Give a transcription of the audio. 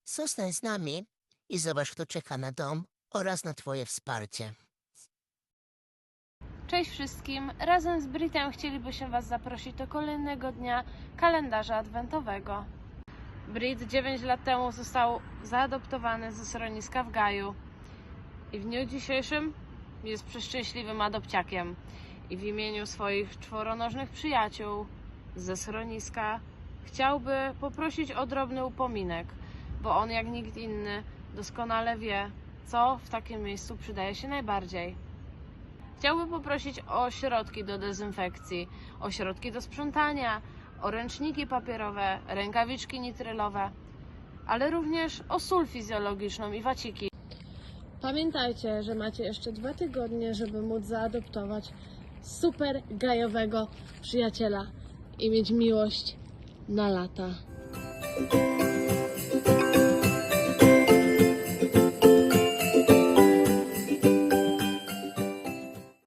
Zostań z nami i zobacz, kto czeka na dom oraz na twoje wsparcie. Cześć wszystkim! Razem z Britem chcielibyśmy Was zaprosić do kolejnego dnia kalendarza adwentowego. Brit 9 lat temu został zaadoptowany ze schroniska w Gaju i w dniu dzisiejszym jest przeszczęśliwym adopciakiem. I w imieniu swoich czworonożnych przyjaciół ze schroniska chciałby poprosić o drobny upominek, bo on jak nikt inny doskonale wie, co w takim miejscu przydaje się najbardziej. Chciałby poprosić o środki do dezynfekcji, o środki do sprzątania, o ręczniki papierowe, rękawiczki nitrylowe, ale również o sól fizjologiczną i waciki. Pamiętajcie, że macie jeszcze 2 tygodnie, żeby móc zaadoptować super gajowego przyjaciela i mieć miłość na lata.